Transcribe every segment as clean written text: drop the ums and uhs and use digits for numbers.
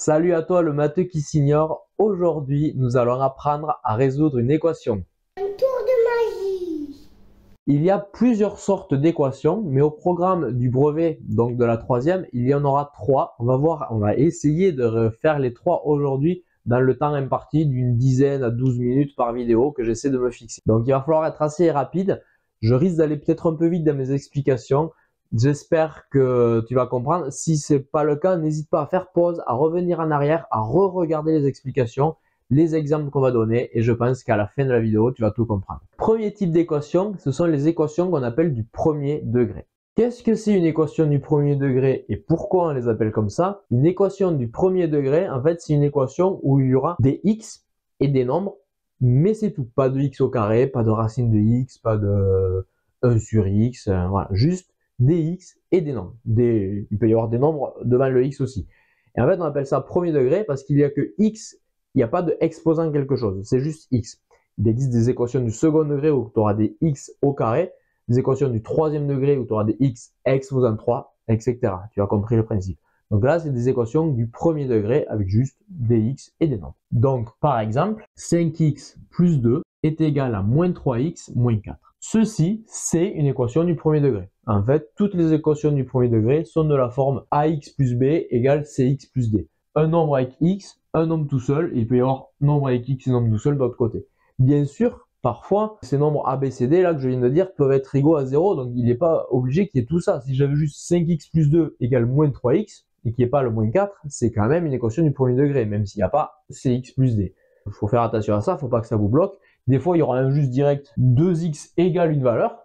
Salut à toi le matheux qui s'ignore. Aujourd'hui, nous allons apprendre à résoudre une équation. Un tour de magie. Il y a plusieurs sortes d'équations, mais au programme du brevet, donc de la troisième, il y en aura trois. On va essayer de faire les trois aujourd'hui dans le temps imparti d'une dizaine à 12 minutes par vidéo que j'essaie de me fixer. Donc il va falloir être assez rapide. Je risque d'aller peut-être un peu vite dans mes explications. J'espère que tu vas comprendre. Si ce n'est pas le cas, n'hésite pas à faire pause, à revenir en arrière, à re-regarder les explications, les exemples qu'on va donner, et je pense qu'à la fin de la vidéo, tu vas tout comprendre. Premier type d'équation, ce sont les équations qu'on appelle du premier degré. Qu'est-ce que c'est une équation du premier degré et pourquoi on les appelle comme ça? Une équation du premier degré, en fait, c'est une équation où il y aura des x et des nombres, mais c'est tout. Pas de x au carré, pas de racine de x, pas de 1 sur x, voilà, juste des x et des nombres. Il peut y avoir des nombres devant le x aussi. Et en fait, on appelle ça premier degré parce qu'il n'y a que x, il n'y a pas d'exposant quelque chose, c'est juste x. Il existe des équations du second degré où tu auras des x au carré, des équations du troisième degré où tu auras des x exposant 3, etc. Tu as compris le principe. Donc là, c'est des équations du premier degré avec juste des x et des nombres. Donc, par exemple, 5x plus 2 est égal à moins 3x moins 4. Ceci, c'est une équation du premier degré. En fait, toutes les équations du premier degré sont de la forme ax plus b égale cx plus d. Un nombre avec x, un nombre tout seul, et il peut y avoir nombre avec x et nombre tout seul de l'autre côté. Bien sûr, parfois, ces nombres a, b, c, d, là que je viens de dire, peuvent être égaux à 0, donc il n'est pas obligé qu'il y ait tout ça. Si j'avais juste 5x plus 2 égale moins 3x, et qu'il n'y ait pas le moins 4, c'est quand même une équation du premier degré, même s'il n'y a pas cx plus d. Il faut faire attention à ça, il ne faut pas que ça vous bloque. Des fois, il y aura un juste direct 2x égale une valeur,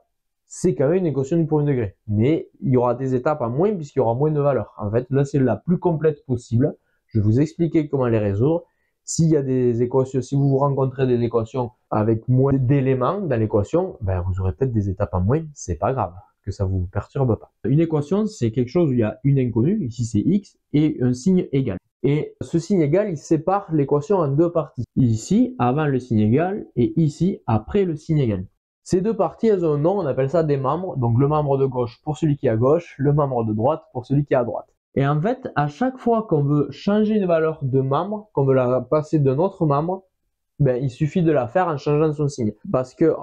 c'est quand même une équation du premier degré. Mais il y aura des étapes à moins puisqu'il y aura moins de valeurs. En fait, là, c'est la plus complète possible. Je vais vous expliquer comment les résoudre. S'il y a des équations, si vous rencontrez des équations avec moins d'éléments dans l'équation, ben, vous aurez peut-être des étapes à moins, c'est pas grave, que ça vous perturbe pas. Une équation, c'est quelque chose où il y a une inconnue, ici c'est x, et un signe égal. Et ce signe égal, il sépare l'équation en deux parties. Ici, avant le signe égal, et ici, après le signe égal. Ces deux parties, elles ont un nom, on appelle ça des membres. Donc le membre de gauche pour celui qui est à gauche, le membre de droite pour celui qui est à droite. Et en fait, à chaque fois qu'on veut changer une valeur de membre, qu'on veut la passer d'un autre membre, ben, il suffit de la faire en changeant son signe. Parce que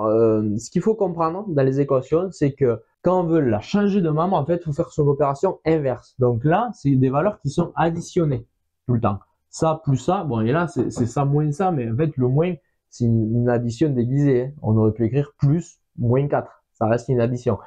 ce qu'il faut comprendre dans les équations, c'est que quand on veut la changer de membre, en fait, il faut faire son opération inverse. Donc là, c'est des valeurs qui sont additionnées tout le temps. Ça plus ça, bon, et là, c'est ça moins ça, mais en fait, le moins, c'est une addition déguisée. Hein. On aurait pu écrire plus, moins 4. Ça reste une addition.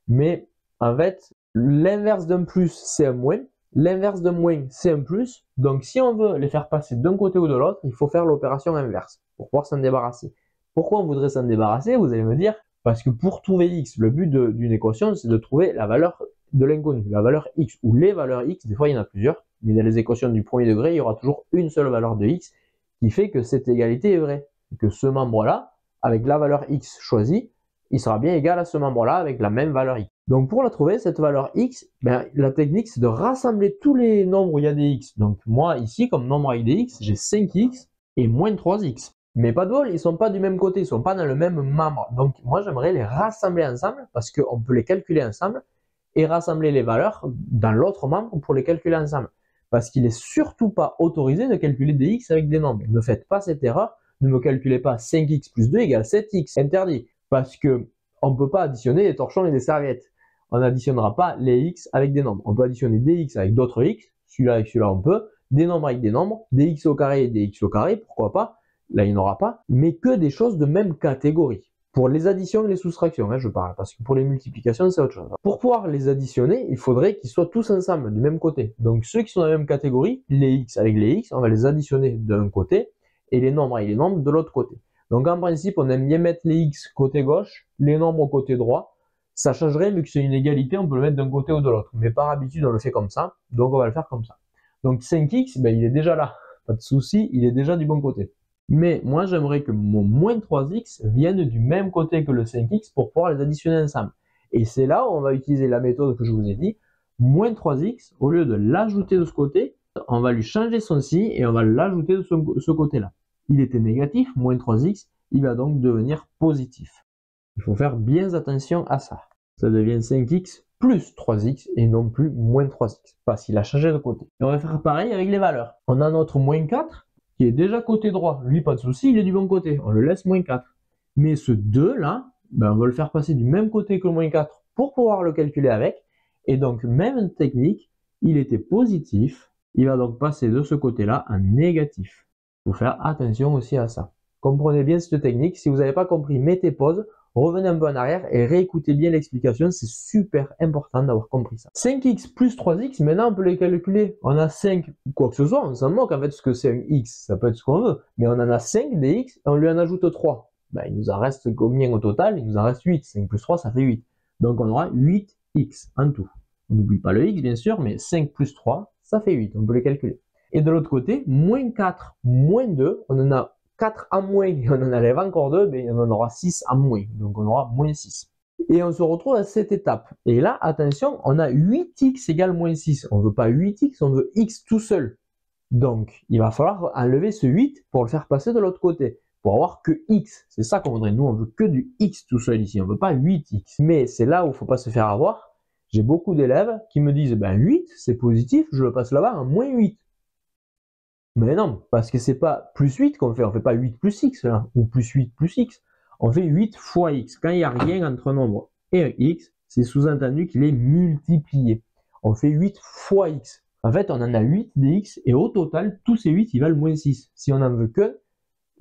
Mais en fait, l'inverse d'un plus, c'est un moins. L'inverse d'un moins, c'est un plus. Donc, si on veut les faire passer d'un côté ou de l'autre, il faut faire l'opération inverse pour pouvoir s'en débarrasser. Pourquoi on voudrait s'en débarrasser? Vous allez me dire, parce que pour trouver x, le but d'une équation, c'est de trouver la valeur de l'inconnu, la valeur x, ou les valeurs x. Des fois, il y en a plusieurs. Mais dans les équations du premier degré, il y aura toujours une seule valeur de x qui fait que cette égalité est vraie. Et que ce membre-là, avec la valeur x choisie, il sera bien égal à ce membre-là avec la même valeur x. Donc pour la trouver, cette valeur x, ben, la technique c'est de rassembler tous les nombres où il y a des x. Donc moi ici, comme nombre avec des x, j'ai 5x et moins 3x. Mais pas de bol, ils ne sont pas du même côté, ils ne sont pas dans le même membre. Donc moi j'aimerais les rassembler ensemble parce qu'on peut les calculer ensemble et rassembler les valeurs dans l'autre membre pour les calculer ensemble. Parce qu'il n'est surtout pas autorisé de calculer des x avec des nombres. Ne faites pas cette erreur, ne me calculez pas 5x plus 2 égale 7x, interdit. Parce que on ne peut pas additionner des torchons et des serviettes. On n'additionnera pas les x avec des nombres. On peut additionner des x avec d'autres x, celui-là avec celui-là on peut, des nombres avec des nombres, des x au carré et des x au carré, pourquoi pas, là il n'y en aura pas, mais que des choses de même catégorie. Pour les additions et les soustractions, hein, je parle, parce que pour les multiplications, c'est autre chose. Pour pouvoir les additionner, il faudrait qu'ils soient tous ensemble, du même côté. Donc ceux qui sont dans la même catégorie, les x avec les x, on va les additionner d'un côté, et les nombres avec les nombres de l'autre côté. Donc en principe, on aime bien mettre les x côté gauche, les nombres côté droit. Ça changerait, vu que c'est une égalité, on peut le mettre d'un côté ou de l'autre. Mais par habitude, on le fait comme ça, donc on va le faire comme ça. Donc 5x, ben, il est déjà là, pas de souci, il est déjà du bon côté. Mais moi, j'aimerais que mon moins 3x vienne du même côté que le 5x pour pouvoir les additionner ensemble. Et c'est là où on va utiliser la méthode que je vous ai dit. Moins 3x, au lieu de l'ajouter de ce côté, on va lui changer son signe et on va l'ajouter de ce côté-là. Il était négatif, moins 3x, il va donc devenir positif. Il faut faire bien attention à ça. Ça devient 5x plus 3x et non plus moins 3x, parce qu'il a changé de côté. Et on va faire pareil avec les valeurs. On a notre moins 4 qui est déjà côté droit. Lui, pas de souci, il est du bon côté. On le laisse moins 4. Mais ce 2 là, ben, on va le faire passer du même côté que le moins 4 pour pouvoir le calculer avec. Et donc, même technique, il était positif. Il va donc passer de ce côté-là en négatif. Il faut faire attention aussi à ça. Comprenez bien cette technique. Si vous n'avez pas compris, mettez pause. Revenez un peu en arrière et réécoutez bien l'explication, c'est super important d'avoir compris ça. 5x plus 3x, maintenant on peut les calculer. On a 5, quoi que ce soit, on s'en moque en fait ce que c'est un x, ça peut être ce qu'on veut. Mais on en a 5 des x et on lui en ajoute 3. Ben, il nous en reste combien au total? Il nous en reste 8. 5 plus 3, ça fait 8. Donc on aura 8x en tout. On n'oublie pas le x bien sûr, mais 5 plus 3, ça fait 8, on peut les calculer. Et de l'autre côté, moins 4, moins 2, on en a 4 en moins et on en enlève encore 2, ben on en aura 6 en moins. Donc on aura moins 6. Et on se retrouve à cette étape. Et là, attention, on a 8x égale moins 6. On ne veut pas 8x, on veut x tout seul. Donc il va falloir enlever ce 8 pour le faire passer de l'autre côté. Pour avoir que x. C'est ça qu'on voudrait. Nous, on veut que du x tout seul ici. On ne veut pas 8x. Mais c'est là où il ne faut pas se faire avoir. J'ai beaucoup d'élèves qui me disent, ben 8, c'est positif, je le passe là-bas en moins 8. Mais non, parce que c'est pas plus 8 qu'on fait, on fait pas 8 plus x là, ou plus 8 plus x. On fait 8 fois x. Quand il n'y a rien entre un nombre et un x, c'est sous-entendu qu'il est multiplié. On fait 8 fois x. En fait, on en a 8 des x, et au total, tous ces 8, ils valent moins 6. Si on n'en veut que,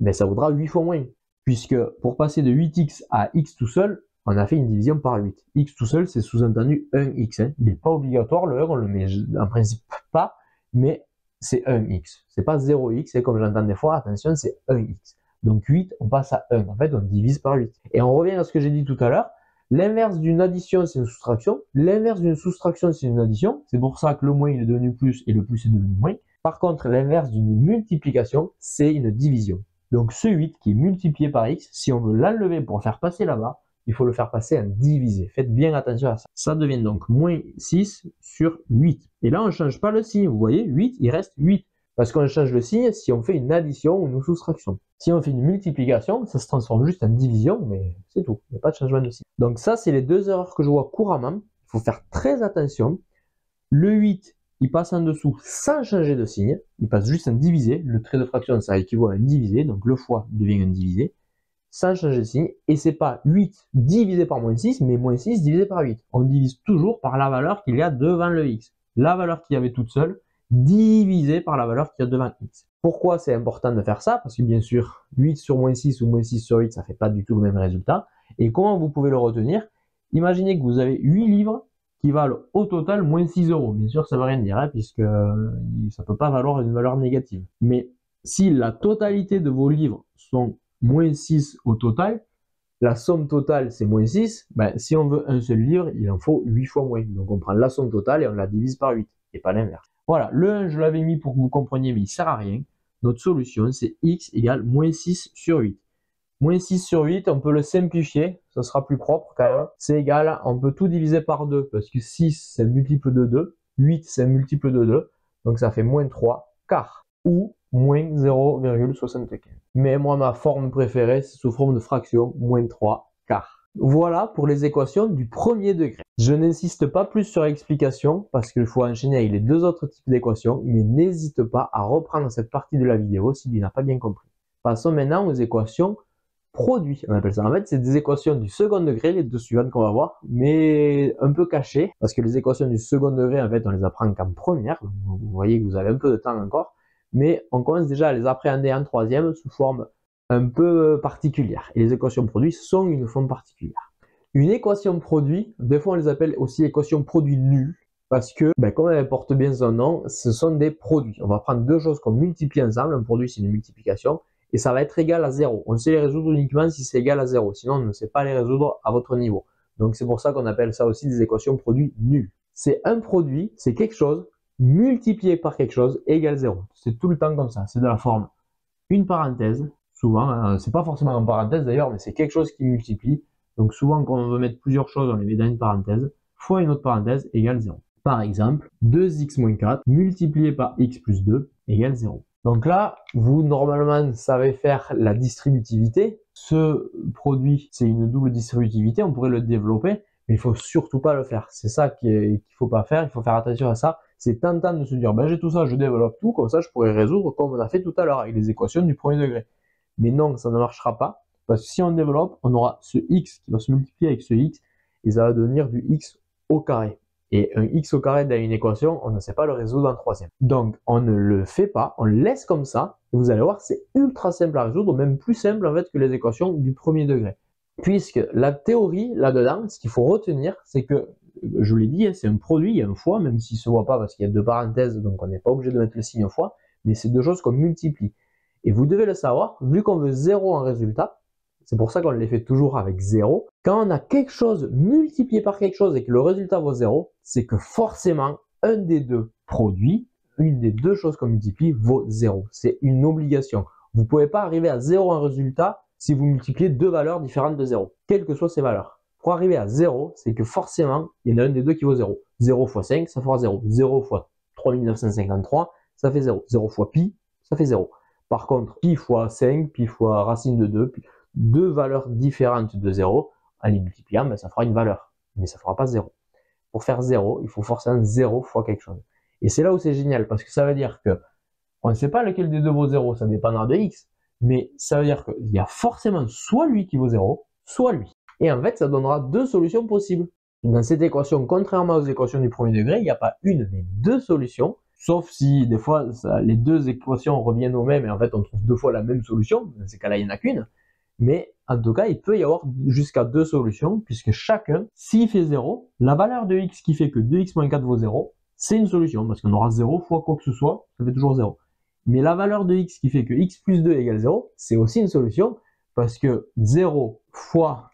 ben ça vaudra 8 fois moins. Puisque pour passer de 8x à x tout seul, on a fait une division par 8. X tout seul, c'est sous-entendu 1x. Hein. Il n'est pas obligatoire, le 1, on le met en principe pas, mais c'est 1x. C'est pas 0x, et comme j'entends des fois, attention, c'est 1x. Donc 8, on passe à 1. En fait, on divise par 8. Et on revient à ce que j'ai dit tout à l'heure. L'inverse d'une addition, c'est une soustraction. L'inverse d'une soustraction, c'est une addition. C'est pour ça que le moins il est devenu plus et le plus est devenu moins. Par contre, l'inverse d'une multiplication, c'est une division. Donc ce 8 qui est multiplié par x, si on veut l'enlever pour le faire passer là-bas, il faut le faire passer en divisé. Faites bien attention à ça. Ça devient donc moins 6 sur 8. Et là, on ne change pas le signe. Vous voyez, 8, il reste 8. Parce qu'on change le signe si on fait une addition ou une soustraction. Si on fait une multiplication, ça se transforme juste en division, mais c'est tout. Il n'y a pas de changement de signe. Donc ça, c'est les deux erreurs que je vois couramment. Il faut faire très attention. Le 8, il passe en dessous sans changer de signe. Il passe juste en divisé. Le trait de fraction, ça équivaut à un divisé. Donc le fois devient un divisé. Sans changer de signe, et c'est pas 8 divisé par moins 6, mais moins 6 divisé par 8. On divise toujours par la valeur qu'il y a devant le x. La valeur qu'il y avait toute seule, divisée par la valeur qu'il y a devant x. Pourquoi c'est important de faire ça? Parce que bien sûr, 8 sur moins 6 ou moins 6 sur 8, ça fait pas du tout le même résultat. Et comment vous pouvez le retenir? Imaginez que vous avez 8 livres qui valent au total moins 6 euros. Bien sûr, ça ne veut rien dire, hein, puisque ça peut pas valoir une valeur négative. Mais si la totalité de vos livres sont moins 6 au total, la somme totale c'est moins 6, ben, si on veut un seul livre, il en faut 8 fois moins. Donc on prend la somme totale et on la divise par 8, et pas l'inverse. Voilà, le 1 je l'avais mis pour que vous compreniez, mais il ne sert à rien. Notre solution c'est x égale moins 6 sur 8. Moins 6 sur 8, on peut le simplifier, ça sera plus propre quand même. C'est égal, on peut tout diviser par 2, parce que 6 c'est un multiple de 2, 8 c'est un multiple de 2, donc ça fait moins 3 quarts, ou moins 0,75. Mais moi, ma forme préférée, c'est sous forme de fraction, moins 3 quarts. Voilà pour les équations du premier degré. Je n'insiste pas plus sur l'explication, parce qu'il faut enchaîner avec les deux autres types d'équations, mais n'hésite pas à reprendre cette partie de la vidéo si tu n'as pas bien compris. Passons maintenant aux équations produits, on appelle ça. En fait, c'est des équations du second degré, les deux suivantes qu'on va voir, mais un peu cachées, parce que les équations du second degré, en fait, on les apprend qu'en première. Vous voyez que vous avez un peu de temps encore. Mais on commence déjà à les appréhender en troisième sous forme un peu particulière. Et les équations produits sont une forme particulière. Une équation produit, des fois on les appelle aussi équations produits nuls, parce que, ben, comme elle porte bien son nom, ce sont des produits. On va prendre deux choses qu'on multiplie ensemble, un produit c'est une multiplication, et ça va être égal à 0. On sait les résoudre uniquement si c'est égal à 0, sinon on ne sait pas les résoudre à votre niveau. Donc c'est pour ça qu'on appelle ça aussi des équations produits nuls. C'est un produit, c'est quelque chose, multiplié par quelque chose égale 0. C'est tout le temps comme ça. C'est de la forme une parenthèse, souvent, hein, c'est pas forcément en parenthèse d'ailleurs, mais c'est quelque chose qui multiplie. Donc souvent quand on veut mettre plusieurs choses, on les met dans une parenthèse, fois une autre parenthèse égale 0. Par exemple, 2x moins 4 multiplié par x plus 2 égale 0. Donc là, vous normalement savez faire la distributivité. Ce produit, c'est une double distributivité, on pourrait le développer. Mais il faut surtout pas le faire. C'est ça qu'il faut pas faire. Il faut faire attention à ça. C'est tentant de se dire, ben, j'ai tout ça, je développe tout, comme ça je pourrais résoudre comme on a fait tout à l'heure avec les équations du premier degré. Mais non, ça ne marchera pas. Parce que si on développe, on aura ce x qui va se multiplier avec ce x et ça va devenir du x au carré. Et un x au carré dans une équation, on ne sait pas le résoudre en troisième. Donc, on ne le fait pas, on le laisse comme ça, et vous allez voir, c'est ultra simple à résoudre, même plus simple en fait que les équations du premier degré. Puisque la théorie là-dedans, ce qu'il faut retenir, c'est que, je vous l'ai dit, c'est un produit, il y a un fois, même s'il ne se voit pas parce qu'il y a deux parenthèses, donc on n'est pas obligé de mettre le signe fois, mais c'est deux choses qu'on multiplie. Et vous devez le savoir, vu qu'on veut 0 en résultat, c'est pour ça qu'on les fait toujours avec 0. Quand on a quelque chose multiplié par quelque chose et que le résultat vaut 0, c'est que forcément, un des deux produits, une des deux choses qu'on multiplie vaut 0. C'est une obligation. Vous ne pouvez pas arriver à 0 en résultat si vous multipliez deux valeurs différentes de 0, quelles que soient ces valeurs. Pour arriver à 0, c'est que forcément, il y en a un des deux qui vaut 0. 0 fois 5, ça fera 0. 0 fois 3953, ça fait 0. 0 fois pi, ça fait 0. Par contre, pi fois 5, pi fois racine de 2, deux valeurs différentes de 0, en les multipliant, ben, ça fera une valeur, mais ça ne fera pas 0. Pour faire 0, il faut forcément 0 fois quelque chose. Et c'est là où c'est génial, parce que ça veut dire que on ne sait pas lequel des deux vaut 0, ça dépendra de x, mais ça veut dire qu'il y a forcément soit lui qui vaut 0, soit lui. Et en fait, ça donnera deux solutions possibles. Dans cette équation, contrairement aux équations du premier degré, il n'y a pas une, mais deux solutions. Sauf si des fois les deux équations reviennent au même et en fait on trouve deux fois la même solution. Dans ces cas-là, il n'y en a qu'une. Mais en tout cas, il peut y avoir jusqu'à deux solutions, puisque chacun, s'il fait 0, la valeur de x qui fait que 2x moins 4 vaut 0, c'est une solution, parce qu'on aura 0 fois quoi que ce soit, ça fait toujours 0. Mais la valeur de x qui fait que x plus 2 égale 0, c'est aussi une solution, parce que 0 fois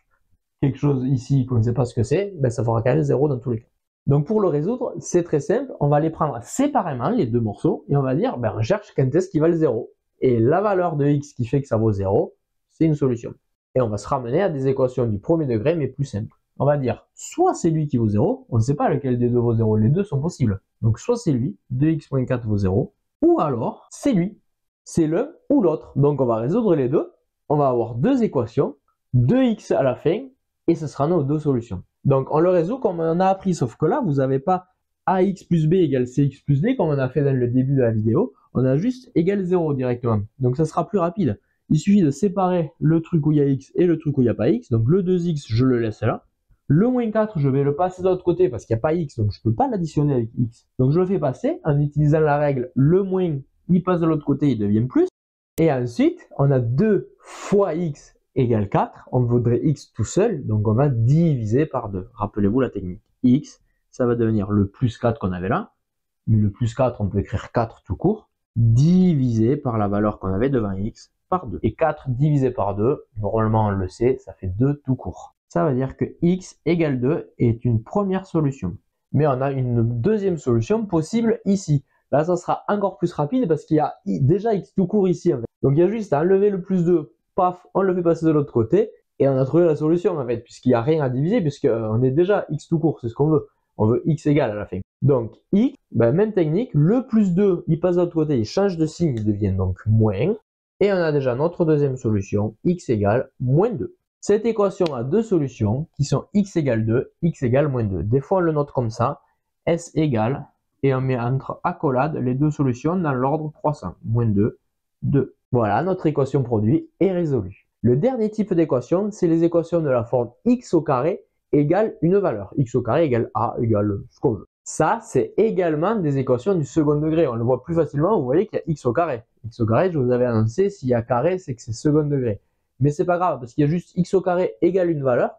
quelque chose ici qu'on ne sait pas ce que c'est, ben ça fera quand même 0 dans tous les cas. Donc pour le résoudre, c'est très simple, on va les prendre séparément, les deux morceaux, et on va dire, ben on cherche quand est-ce qu'il valent 0. Et la valeur de x qui fait que ça vaut 0, c'est une solution. Et on va se ramener à des équations du premier degré, mais plus simples. On va dire, soit c'est lui qui vaut 0, on ne sait pas lequel des deux vaut 0, les deux sont possibles. Donc soit c'est lui, 2x moins 4 vaut 0, ou alors c'est lui, c'est l'un ou l'autre. Donc on va résoudre les deux, on va avoir deux équations, 2x à la fin, et ce sera nos deux solutions. Donc on le résout comme on a appris, sauf que là, vous n'avez pas ax plus b égale cx plus d, comme on a fait dans le début de la vidéo, on a juste égal 0 directement. Donc ça sera plus rapide. Il suffit de séparer le truc où il y a x et le truc où il n'y a pas x. Donc le 2x, je le laisse là. Le moins 4, je vais le passer de l'autre côté parce qu'il n'y a pas x, donc je ne peux pas l'additionner avec x. Donc je le fais passer en utilisant la règle, le moins, il passe de l'autre côté, il devient plus. Et ensuite, on a 2 fois x égale 4. On voudrait x tout seul, donc on va diviser par 2. Rappelez-vous la technique. X, ça va devenir le plus 4 qu'on avait là. Mais le plus 4, on peut écrire 4 tout court, divisé par la valeur qu'on avait devant x par 2. Et 4 divisé par 2, normalement on le sait, ça fait 2 tout court. Ça veut dire que x égale 2 est une première solution. Mais on a une deuxième solution possible ici. Là, ça sera encore plus rapide parce qu'il y a déjà x tout court ici. En fait. Donc il y a juste à enlever le plus 2, paf, on le fait passer de l'autre côté, et on a trouvé la solution en fait, puisqu'il n'y a rien à diviser, puisqu'on est déjà x tout court, c'est ce qu'on veut. On veut x égale à la fin. Donc x, ben, même technique, le plus 2, il passe de l'autre côté, il change de signe, il devient donc moins. Et on a déjà notre deuxième solution, x égale moins 2. Cette équation a deux solutions qui sont x égale 2, x égale moins 2. Des fois on le note comme ça, s égale, et on met entre accolades les deux solutions dans l'ordre croissant. Moins 2, 2. Voilà, notre équation produit est résolue. Le dernier type d'équation, c'est les équations de la forme x au carré égale une valeur. X au carré égale a égale ce qu'on veut. Ça, c'est également des équations du second degré. On le voit plus facilement, vous voyez qu'il y a x au carré. X au carré, je vous avais annoncé, s'il y a carré, c'est que c'est second degré. Mais c'est pas grave, parce qu'il y a juste x au carré égale une valeur,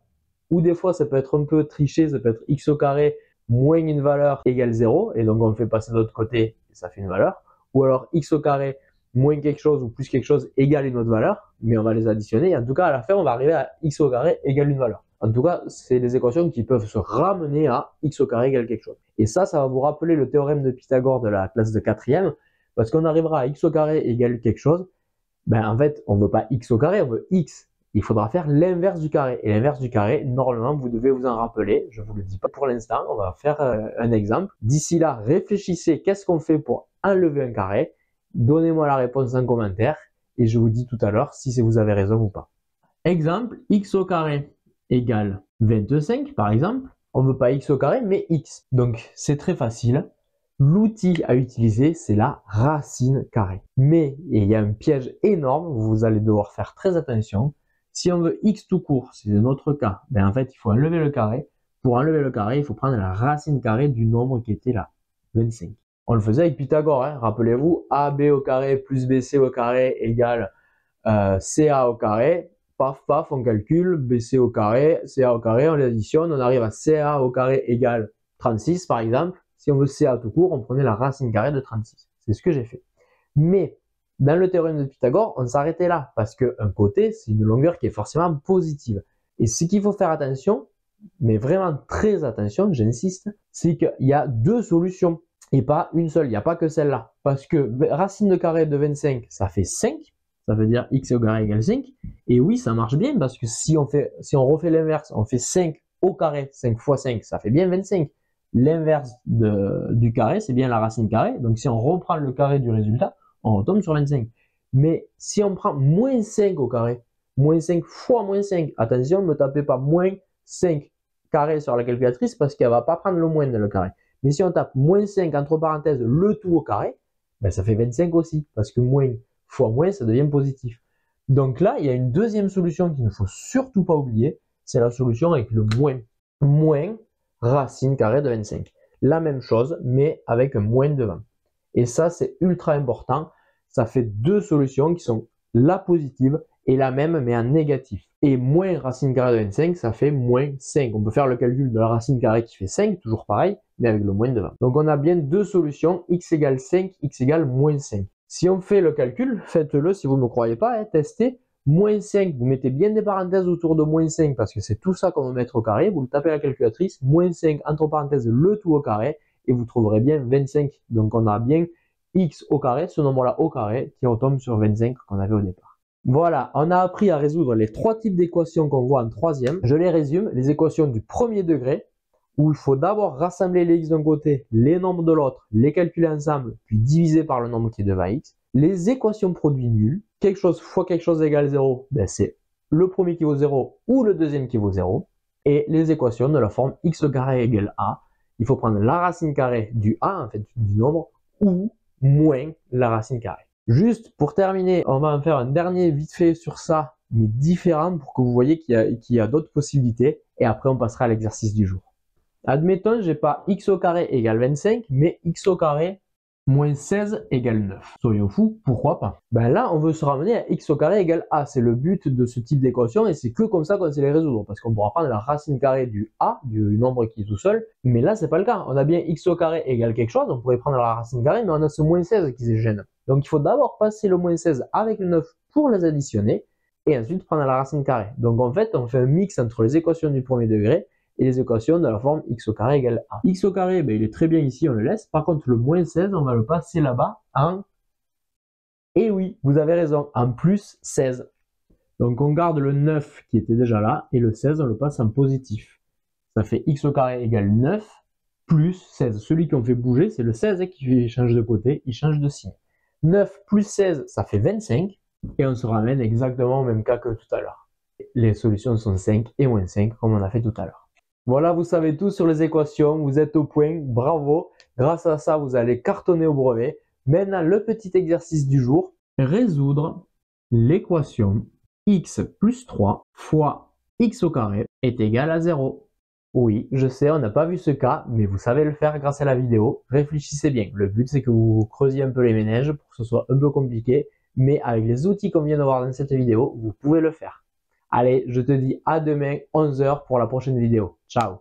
ou des fois ça peut être un peu triché, ça peut être x au carré moins une valeur égale 0, et donc on le fait passer de l'autre côté, et ça fait une valeur. Ou alors x au carré moins quelque chose ou plus quelque chose égale une autre valeur, mais on va les additionner, et en tout cas à la fin on va arriver à x au carré égale une valeur. En tout cas, c'est des équations qui peuvent se ramener à x au carré égale quelque chose. Et ça va vous rappeler le théorème de Pythagore de la classe de 4e, parce qu'on arrivera à x au carré égale quelque chose, ben en fait, on ne veut pas x au carré, on veut x. Il faudra faire l'inverse du carré. Et l'inverse du carré, normalement, vous devez vous en rappeler. Je ne vous le dis pas pour l'instant, on va faire un exemple. D'ici là, réfléchissez, qu'est-ce qu'on fait pour enlever un carré? Donnez-moi la réponse en commentaire, et je vous dis tout à l'heure si vous avez raison ou pas. Exemple, x au carré égale 25 par exemple. On ne veut pas x au carré, mais x. Donc c'est très facile. L'outil à utiliser, c'est la racine carrée. Mais, et il y a un piège énorme, vous allez devoir faire très attention. Si on veut x tout court, c'est notre cas, ben en fait, il faut enlever le carré. Pour enlever le carré, il faut prendre la racine carrée du nombre qui était là, 25. On le faisait avec Pythagore, hein. Rappelez-vous, AB au carré plus BC au carré égale CA au carré. Paf, paf, on calcule, BC au carré, CA au carré, on les additionne, on arrive à CA au carré égale 36 par exemple. Si on veut CA tout court, on prenait la racine carrée de 36. C'est ce que j'ai fait. Mais dans le théorème de Pythagore, on s'arrêtait là parce qu'un côté, c'est une longueur qui est forcément positive. Et ce qu'il faut faire attention, mais vraiment très attention, j'insiste, c'est qu'il y a deux solutions et pas une seule. Il n'y a pas que celle-là. Parce que racine de carré de 25, ça fait 5. Ça veut dire x au carré égale 5. Et oui, ça marche bien parce que si on refait l'inverse, on fait 5 au carré, 5 fois 5, ça fait bien 25. L'inverse du carré, c'est bien la racine carrée. Donc si on reprend le carré du résultat, on retombe sur 25. Mais si on prend moins 5 au carré, moins 5 fois moins 5, attention, ne me tapez pas moins 5 carré sur la calculatrice parce qu'elle ne va pas prendre le moins dans le carré. Mais si on tape moins 5 entre parenthèses le tout au carré, ben ça fait 25 aussi parce que moins fois moins, ça devient positif. Donc là, il y a une deuxième solution qu'il ne faut surtout pas oublier, c'est la solution avec le moins. Moins racine carrée de 25. La même chose, mais avec un moins devant. Et ça, c'est ultra important. Ça fait deux solutions qui sont la positive et la même, mais en négatif. Et moins racine carrée de 25, ça fait moins 5. On peut faire le calcul de la racine carrée qui fait 5, toujours pareil, mais avec le moins devant. Donc on a bien deux solutions, x égale 5, x égale moins 5. Si on fait le calcul, faites-le si vous ne me croyez pas, hein, testez. Moins 5, vous mettez bien des parenthèses autour de moins 5 parce que c'est tout ça qu'on va mettre au carré. Vous le tapez à la calculatrice, moins 5 entre parenthèses le tout au carré et vous trouverez bien 25. Donc on a bien x au carré, ce nombre-là au carré qui retombe sur 25 qu'on avait au départ. Voilà, on a appris à résoudre les trois types d'équations qu'on voit en troisième. Je les résume, les équations du premier degré, où il faut d'abord rassembler les x d'un côté, les nombres de l'autre, les calculer ensemble, puis diviser par le nombre qui est devant x. Les équations produits nuls, quelque chose fois quelque chose égale 0, ben c'est le premier qui vaut 0 ou le deuxième qui vaut 0. Et les équations de la forme x au carré égale a, il faut prendre la racine carrée du a, en fait, du nombre, ou moins la racine carrée. Juste pour terminer, on va en faire un dernier vite fait sur ça, mais différent pour que vous voyez qu'il y a d'autres possibilités. Et après, on passera à l'exercice du jour. Admettons, j'ai pas x au carré égale 25, mais x au carré moins 16 égale 9. Soyons fous, pourquoi pas? Ben là, on veut se ramener à x au carré égale a. C'est le but de ce type d'équation et c'est que comme ça qu'on sait les résoudre. Parce qu'on pourra prendre la racine carrée du a, du nombre qui est tout seul. Mais là, c'est pas le cas. On a bien x au carré égale quelque chose. On pourrait prendre la racine carrée, mais on a ce moins 16 qui se gêne. Donc il faut d'abord passer le moins 16 avec le 9 pour les additionner. Et ensuite prendre la racine carrée. Donc en fait, on fait un mix entre les équations du premier degré et les équations de la forme x au carré égale a. X au carré, ben, il est très bien ici, on le laisse. Par contre, le moins 16, on va le passer là-bas en... Et oui, vous avez raison, en plus 16. Donc on garde le 9 qui était déjà là, et le 16, on le passe en positif. Ça fait x au carré égale 9 plus 16. Celui qu'on fait bouger, c'est le 16 qui change de côté, il change de signe. 9 plus 16, ça fait 25, et on se ramène exactement au même cas que tout à l'heure. Les solutions sont 5 et moins 5, comme on a fait tout à l'heure. Voilà, vous savez tout sur les équations, vous êtes au point, bravo. Grâce à ça, vous allez cartonner au brevet. Maintenant, le petit exercice du jour, résoudre l'équation x plus 3 fois x au carré est égal à 0. Oui, je sais, on n'a pas vu ce cas, mais vous savez le faire grâce à la vidéo. Réfléchissez bien. Le but, c'est que vous creusiez un peu les méninges pour que ce soit un peu compliqué. Mais avec les outils qu'on vient de voir dans cette vidéo, vous pouvez le faire. Allez, je te dis à demain 11 h pour la prochaine vidéo. Ciao!